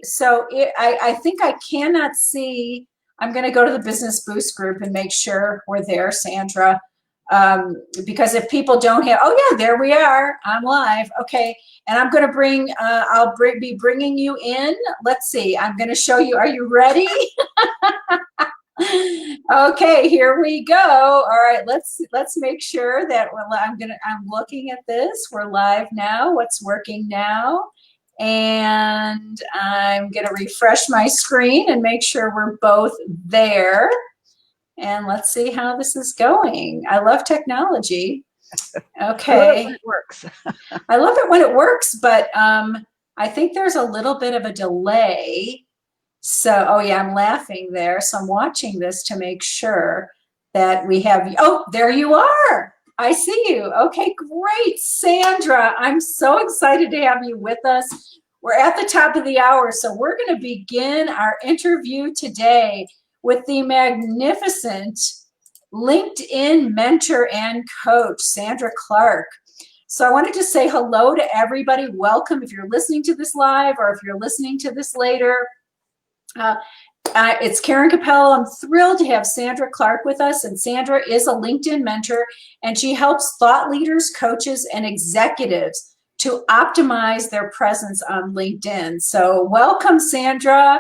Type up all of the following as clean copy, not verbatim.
So I think I cannot see. I'm going to go to the Business Boost group and make sure we're there, Sandra. Because if people don't have, oh yeah, there we are. I'm live. Okay, and I'm going to be bringing you in. Let's see. I'm going to show you. Are you ready? Okay, here we go. All right, let's make sure that I'm looking at this. We're live now. What's working now? And I'm gonna refresh my screen and make sure we're both there. And let's see how this is going. I love technology. I love it when Okay. it works. I love it when it works, but I think there's a little bit of a delay. So, oh yeah, I'm laughing there. So I'm watching this to make sure that we have, oh, there you are. I see you. Okay, great. Sandra, I'm so excited to have you with us. We're at the top of the hour, so we're going to begin our interview today with the magnificent LinkedIn mentor and coach, Sandra Clark. So I wanted to say hello to everybody. Welcome if you're listening to this live or if you're listening to this later. Uh, it's Karen Capello. I'm thrilled to have Sandra Clark with us, and Sandra is a LinkedIn mentor, and she helps thought leaders, coaches, and executives to optimize their presence on LinkedIn. So welcome, Sandra.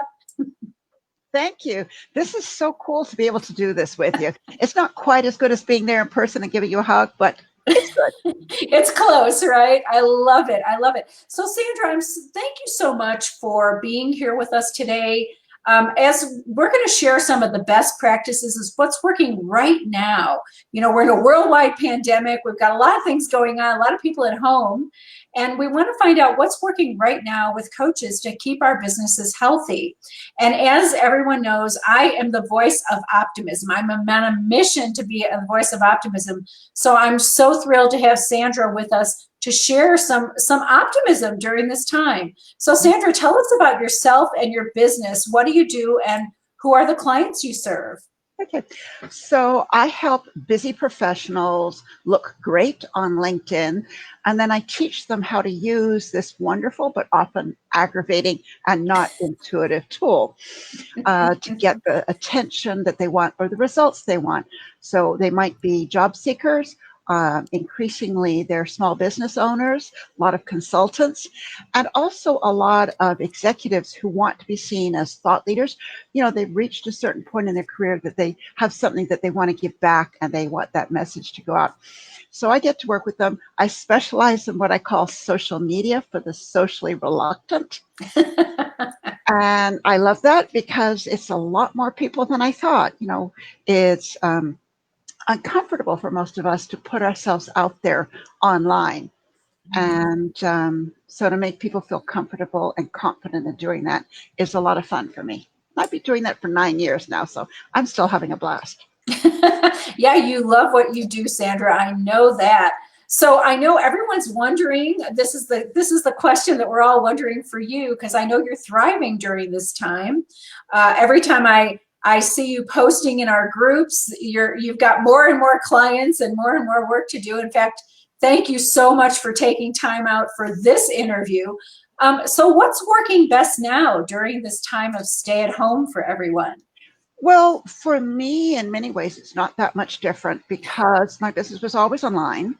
Thank you. This is so cool to be able to do this with you. It's not quite as good as being there in person and giving you a hug, but it's good. It's close, right? I love it. I love it. So, Sandra, thank you so much for being here with us today. As we're going to share some of the best practices is what's working right now. You know, we're in a worldwide pandemic. We've got a lot of things going on, a lot of people at home, and we want to find out what's working right now with coaches to keep our businesses healthy. And as everyone knows, I am the voice of optimism. I'm on a mission to be a voice of optimism. So I'm so thrilled to have Sandra with us to share some optimism during this time. So Sandra, tell us about yourself and your business. What do you do and who are the clients you serve? Okay. So I help busy professionals look great on LinkedIn, and then I teach them how to use this wonderful but often aggravating and not intuitive tool to get the attention that they want or the results they want. So they might be job seekers. Increasingly, they're small business owners, a lot of consultants, and also a lot of executives who want to be seen as thought leaders. You know, they've reached a certain point in their career that they have something that they want to give back and they want that message to go out. So I get to work with them. I specialize in what I call social media for the socially reluctant. And I love that because it's a lot more people than I thought. You know, it's uncomfortable for most of us to put ourselves out there online. And so to make people feel comfortable and confident in doing that is a lot of fun for me. I've been doing that for 9 years now, so I'm still having a blast. Yeah, you love what you do, Sandra. I know that. So I know everyone's wondering, this is the question that we're all wondering for you, because I know you're thriving during this time. Every time I see you posting in our groups, you've got more and more clients and more work to do. In fact, thank you so much for taking time out for this interview. So what's working best now during this time of stay at home for everyone? Well, for me, in many ways, it's not that much different because my business was always online.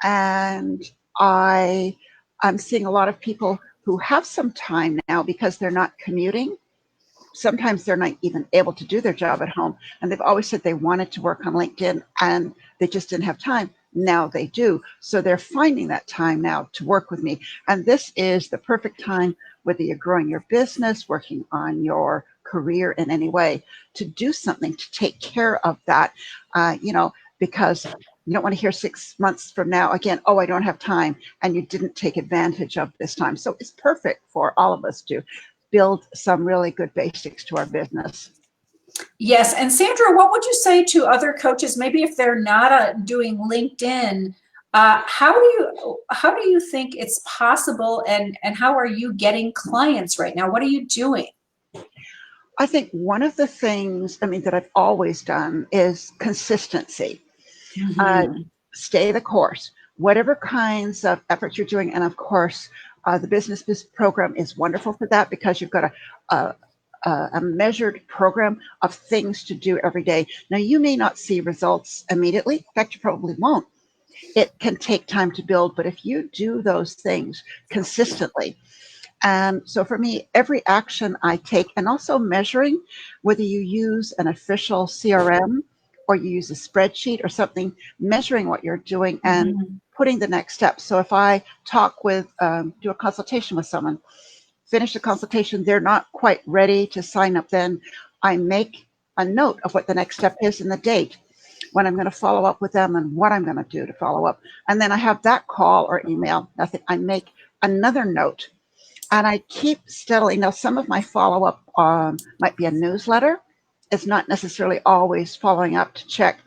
And I'm seeing a lot of people who have some time now because they're not commuting. Sometimes they're not even able to do their job at home. And they've always said they wanted to work on LinkedIn and they just didn't have time. Now they do. So they're finding that time now to work with me. And this is the perfect time, whether you're growing your business, working on your career in any way, to do something to take care of that, because you don't want to hear 6 months from now again, oh, I don't have time, and you didn't take advantage of this time. So it's perfect for all of us to build some really good basics to our business. Yes, and Sandra, what would you say to other coaches, maybe if they're not doing LinkedIn, how do you think it's possible, and how are you getting clients right now? What are you doing? I think one of the things, that I've always done is consistency. Uh, Mhm. Stay the course, whatever kinds of efforts you're doing, and of course, The business program is wonderful for that because you've got a measured program of things to do every day. Now, you may not see results immediately. In fact, you probably won't. It can take time to build, but if you do those things consistently, and so for me, every action I take, and also measuring whether you use an official CRM or you use a spreadsheet or something, measuring what you're doing and Mhm. putting the next step. So if I talk with, do a consultation with someone, finish the consultation, they're not quite ready to sign up, then I make a note of what the next step is and the date when I'm going to follow up with them and what I'm going to do to follow up. And then I have that call or email, nothing. I make another note and I keep steadily. Now, some of my follow up might be a newsletter. It's not necessarily always following up to check,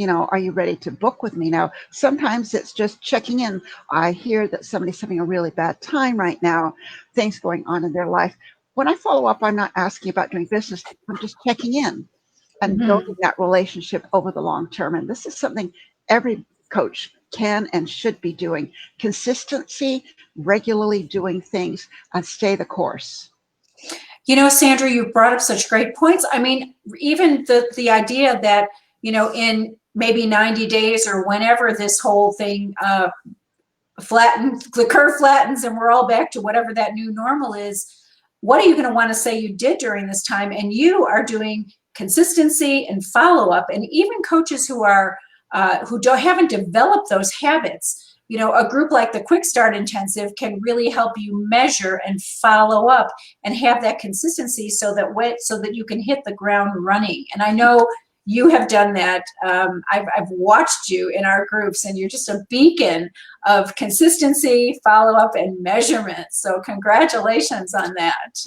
are you ready to book with me now? Sometimes it's just checking in. I hear that somebody's having a really bad time right now, things going on in their life. When I follow up, I'm not asking about doing business, I'm just checking in and building Mhm. that relationship over the long term. And this is something every coach can and should be doing. Consistency, regularly doing things, and stay the course. Sandra, you brought up such great points. I mean, even the idea that, in maybe 90 days or whenever this whole thing the curve flattens and we're all back to whatever that new normal is, what are you going to want to say you did during this time? And you are doing consistency and follow up, and even coaches who haven't developed those habits. A group like the Quick Start Intensive can really help you measure and follow up and have that consistency so that you can hit the ground running. And I know you have done that. I've watched you in our groups, and you're just a beacon of consistency, follow up, and measurement. So congratulations on that.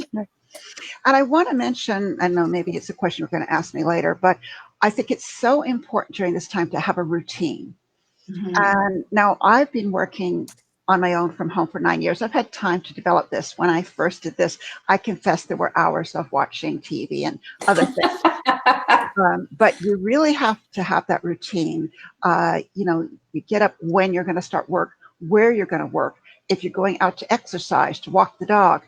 And I want to mention, I know maybe it's a question you're going to ask me later, but I think it's so important during this time to have a routine. Mhm. And now I've been working on my own from home for 9 years. I've had time to develop this. When I first did this, I confess there were hours of watching TV and other things. But you really have to have that routine. You get up when you're going to start work, where you're going to work. If you're going out to exercise, to walk the dog,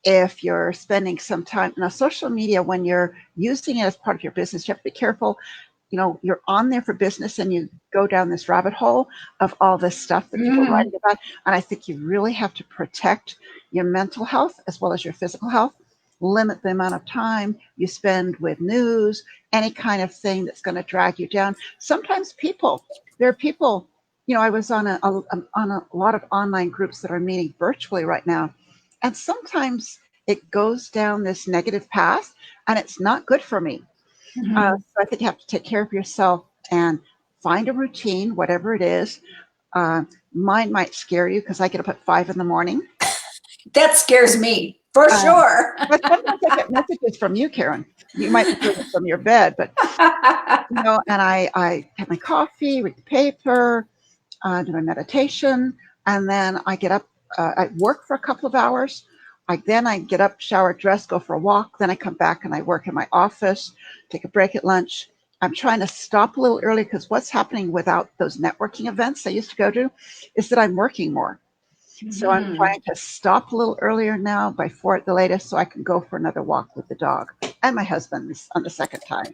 if you're spending some time now, social media, when you're using it as part of your business, you have to be careful. You're on there for business and you go down this rabbit hole of all this stuff that people are Mhm. writing about. And I think you really have to protect your mental health as well as your physical health. Limit the amount of time you spend with news, any kind of thing that's going to drag you down. Sometimes there are people, I was on on a lot of online groups that are meeting virtually right now. And sometimes it goes down this negative path and it's not good for me. Mhm. So I think you have to take care of yourself and find a routine, whatever it is. Uh, Mine might scare you because I get up at 5 in the morning. That scares me for Um, sure. but sometimes I get messages from you, Karen. You might be doing it from your bed, but and I have my coffee, read the paper, do my meditation, and then I get up. I work for a couple of hours. I get up, shower, dress, go for a walk. Then I come back and I work in my office, take a break at lunch. I'm trying to stop a little early because what's happening without those networking events I used to go to is that I'm working more. So I'm Mhm. trying to stop a little earlier now by 4 at the latest so I can go for another walk with the dog and my husband on the second time.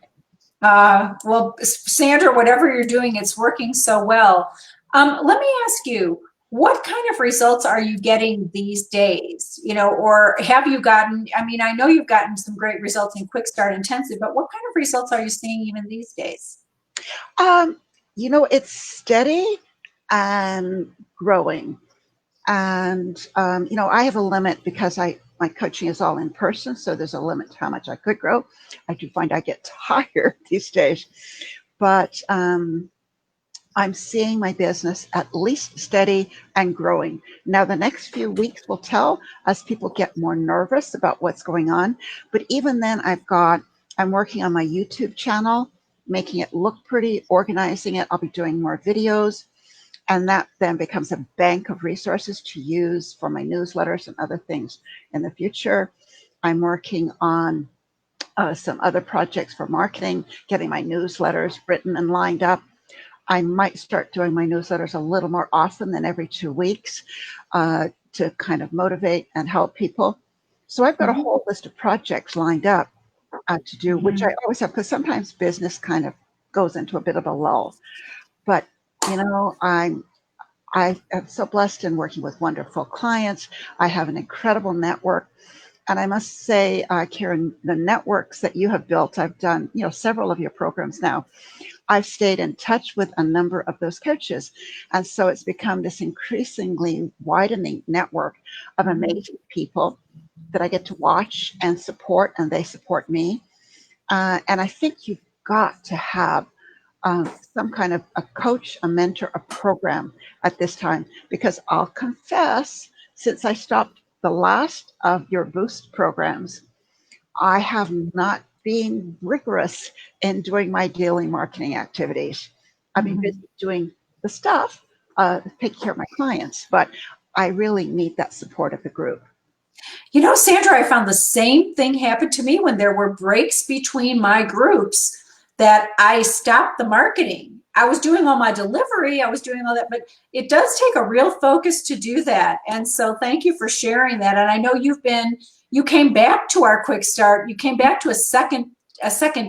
Well, Sandra, whatever you're doing, it's working so well. Let me ask you, what kind of results are you getting these days? Or have you gotten, I mean, I know you've gotten some great results in Quick Start Intensive, but what kind of results are you seeing even these days? Um, it's steady and growing. And I have a limit because my coaching is all in person, so there's a limit to how much I could grow. I do find I get tired these days, but I'm seeing my business at least steady and growing. Now, the next few weeks will tell as people get more nervous about what's going on. But even then, I'm working on my YouTube channel, making it look pretty, organizing it. I'll be doing more videos. And that then becomes a bank of resources to use for my newsletters and other things in the future. I'm working on some other projects for marketing, getting my newsletters written and lined up. I might start doing my newsletters a little more often than every 2 weeks. to kind of motivate and help people. So I've got a Mhm. whole list of projects lined up to do, which I Mhm. always have because sometimes business kind of goes into a bit of a lull. But you know, I am so blessed in working with wonderful clients. I have an incredible network. And I must say, Karen, the networks that you have built, I've done, several of your programs now. I've stayed in touch with a number of those coaches. And so it's become this increasingly widening network of Mhm. amazing people that I get to watch and support, and they support me. And I think you've got to have some kind of a coach, a mentor, a program at this time, because I'll confess, since I stopped the last of your boost programs, I have not been rigorous in doing my daily marketing activities. I've been busy Mhm. doing the stuff, taking care of my clients, but I really need that support of the group. You know, Sandra, I found the same thing happened to me when there were breaks between my groups that I stopped the marketing. I was doing all my delivery, I was doing all that, but it does take a real focus to do that. And so thank you for sharing that. And I know you came back to our quick start, you came back to a second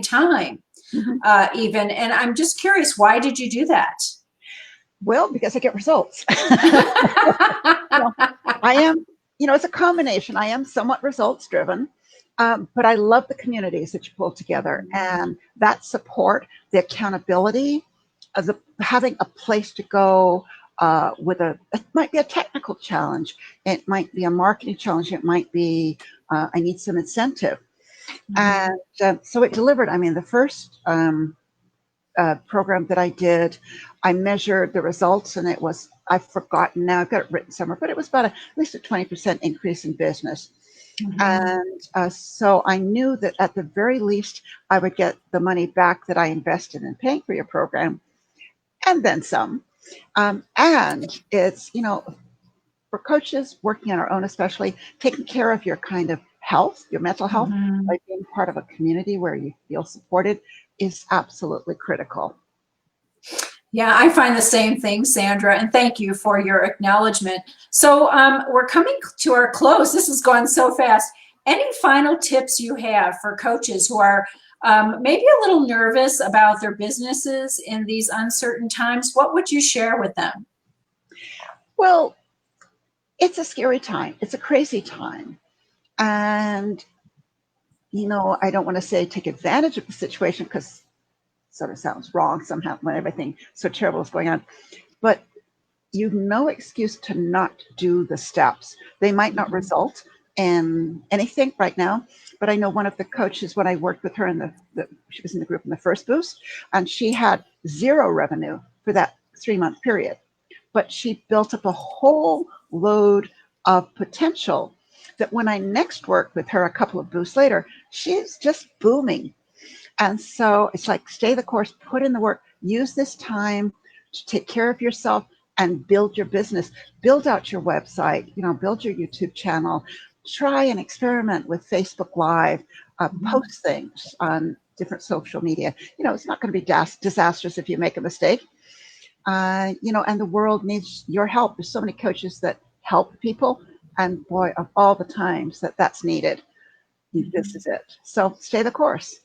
time, Mhm. even. And I'm just curious, why did you do that? Well, because I get results. Well, I am, it's a combination. I am somewhat results driven, but I love the communities that you pull together and that support, the accountability, having a place to go it might be a technical challenge, it might be a marketing challenge, it might be I need some incentive. Mhm. And so it delivered. I mean, the first program that I did, I measured the results, and it was, I've forgotten now, I've got it written somewhere, but it was about at least a 20% increase in business. Mhm. And so I knew that at the very least, I would get the money back that I invested in paying for your program and then some. And it's, for coaches working on our own, especially taking care of your kind of health, your mental health, by Mhm. being part of a community where you feel supported is absolutely critical. Yeah, I find the same thing, Sandra, and thank you for your acknowledgement. So we're coming to our close. This has gone so fast. Any final tips you have for coaches who are maybe a little nervous about their businesses in these uncertain times? What would you share with them? Well, it's a scary time. It's a crazy time. And, I don't want to say take advantage of the situation because sort of sounds wrong somehow when everything so terrible is going on. But you've no excuse to not do the steps. They might not Mhm. result in anything right now, but I know one of the coaches when I worked with her in she was in the group in the first boost, and she had zero revenue for that 3 month period. But she built up a whole load of potential that when I next worked with her a couple of boosts later, she's just booming. And so it's like, stay the course, put in the work, use this time to take care of yourself and build your business, build out your website, build your YouTube channel, try and experiment with Facebook Live, Mhm. post things on different social media. It's not going to be disastrous if you make a mistake. And the world needs your help. There's so many coaches that help people. And boy, of all the times that's needed, this Mhm. is it. So stay the course.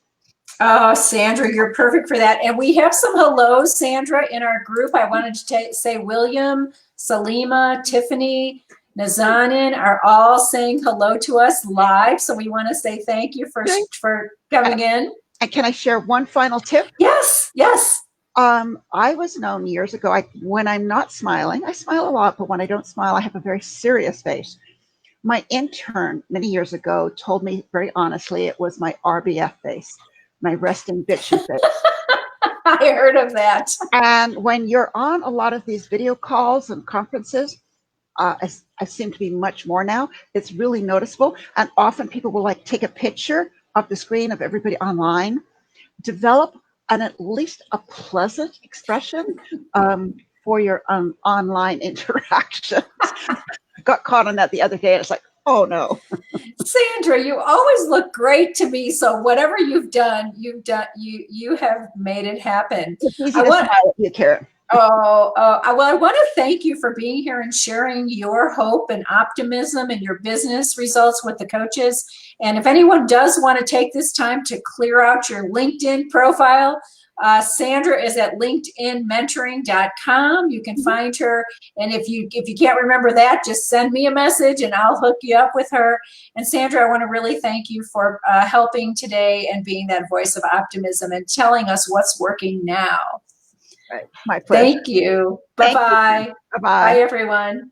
Oh, Sandra, you're perfect for that. And we have some hellos, Sandra, in our group. I wanted to say William, Salima, Tiffany, Nazanin are all saying hello to us live. So we want to say thank you Okay. for coming in. And can I share one final tip? Yes, yes. I was known years ago. When I'm not smiling, I smile a lot, but when I don't smile, I have a very serious face. My intern many years ago told me very honestly it was my RBF face, my resting bitchy face. I heard of that. And when you're on a lot of these video calls and conferences, I seem to be much more now. It's really noticeable. And often people will like take a picture of the screen of everybody online, develop at least a pleasant expression for your online interactions. I got caught on that the other day, and it's like, oh no. Sandra, you always look great to me. So whatever you've done, you have made it happen. It's easy I to want smile at you, Karen. Well, I want to thank you for being here and sharing your hope and optimism and your business results with the coaches. And if anyone does want to take this time to clear out your LinkedIn profile, Sandra is at linkedinmentoring.com. You can find her. And if you can't remember that, just send me a message and I'll hook you up with her. And Sandra, I want to really thank you for helping today and being that voice of optimism and telling us what's working now. Right. My pleasure. Thank you. Thank you. Bye-bye. Bye-bye. Bye, everyone.